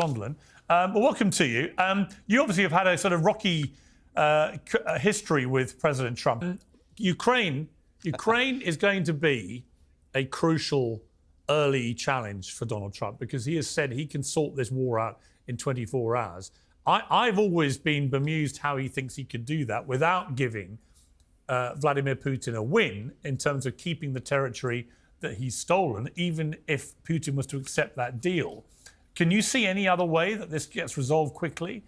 Sondland. Well, welcome to you. You obviously have had a sort of rocky history with President Trump. Ukraine is going to be a crucial early challenge for Donald Trump because he has said he can sort this war out in 24 hours. I've always been bemused how he thinks he could do that without giving Vladimir Putin a win in terms of keeping the territory that he's stolen, even if Putin was to accept that deal. Can you see any other way that this gets resolved quickly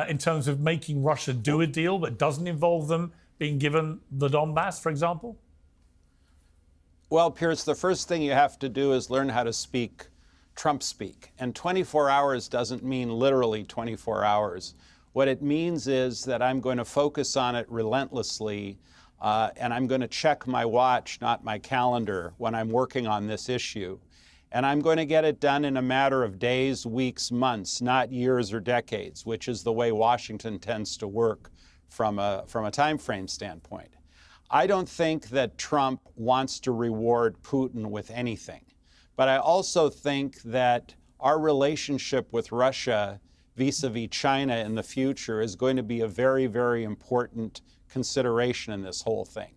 in terms of making Russia do a deal that doesn't involve them being given the Donbass, for example? Well, Pierce, the first thing you have to do is learn how to speak Trump speak. And 24 hours doesn't mean literally 24 hours. What it means is that I'm going to focus on it relentlessly, and I'm going to check my watch, not my calendar, when I'm working on this issue. And I'm going to get it done in a matter of days, weeks, months, not years or decades, which is the way Washington tends to work from a time frame standpoint. I don't think that Trump wants to reward Putin with anything. But I also think that our relationship with Russia vis-a-vis China in the future is going to be a very, very important consideration in this whole thing.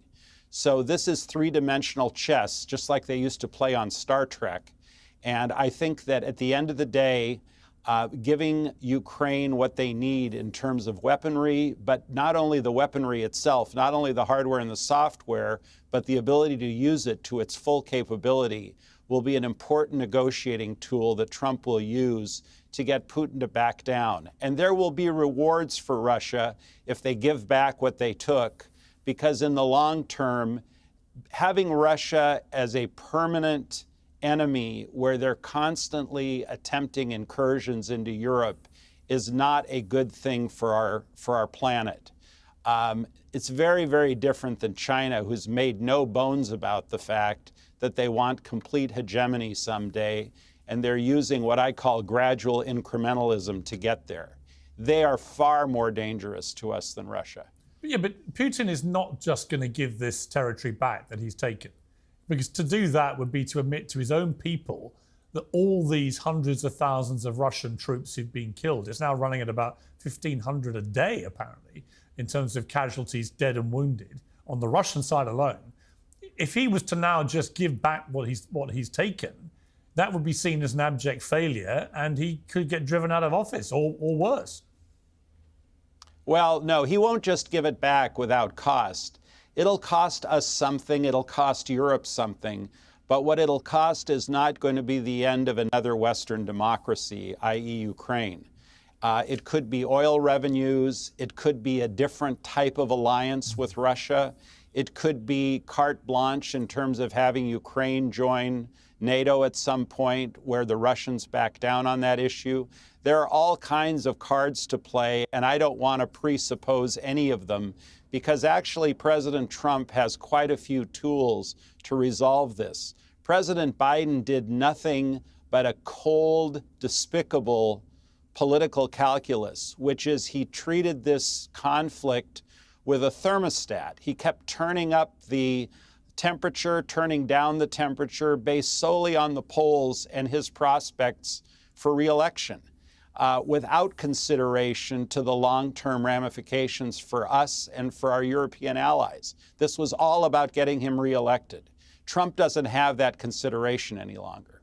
So this is three-dimensional chess, just like they used to play on Star Trek. And I think that at the end of the day, giving Ukraine what they need in terms of weaponry, but not only the weaponry itself, not only the hardware and the software, but the ability to use it to its full capability will be an important negotiating tool that Trump will use to get Putin to back down. And there will be rewards for Russia if they give back what they took, because in the long term, having Russia as a permanent enemy where they're constantly attempting incursions into Europe is not a good thing for our planet. It's very, very different than China, who's made no bones about the fact that they want complete hegemony someday, and they're using what I call gradual incrementalism to get there. They are far more dangerous to us than Russia. Yeah, but Putin is not just going to give this territory back that he's taken, because to do that would be to admit to his own people that all these hundreds of thousands of Russian troops who've been killed, it's now running at about 1,500 a day, apparently, in terms of casualties, dead and wounded, on the Russian side alone. If he was to now just give back what he's taken, that would be seen as an abject failure, and he could get driven out of office or worse. Well, no, he won't just give it back without cost. It'll cost us something, it'll cost Europe something, but what it'll cost is not going to be the end of another Western democracy, i.e. Ukraine. It could be oil revenues, it could be a different type of alliance with Russia, it could be carte blanche in terms of having Ukraine join NATO at some point where the Russians back down on that issue. There are all kinds of cards to play, and I don't want to presuppose any of them, because actually President Trump has quite a few tools to resolve this. President Biden did nothing but a cold, despicable political calculus, which is he treated this conflict with a thermostat. He kept turning up the temperature, turning down the temperature based solely on the polls and his prospects for re-election, without consideration to the long-term ramifications for us and for our European allies. This was all about getting him re-elected. Trump doesn't have that consideration any longer.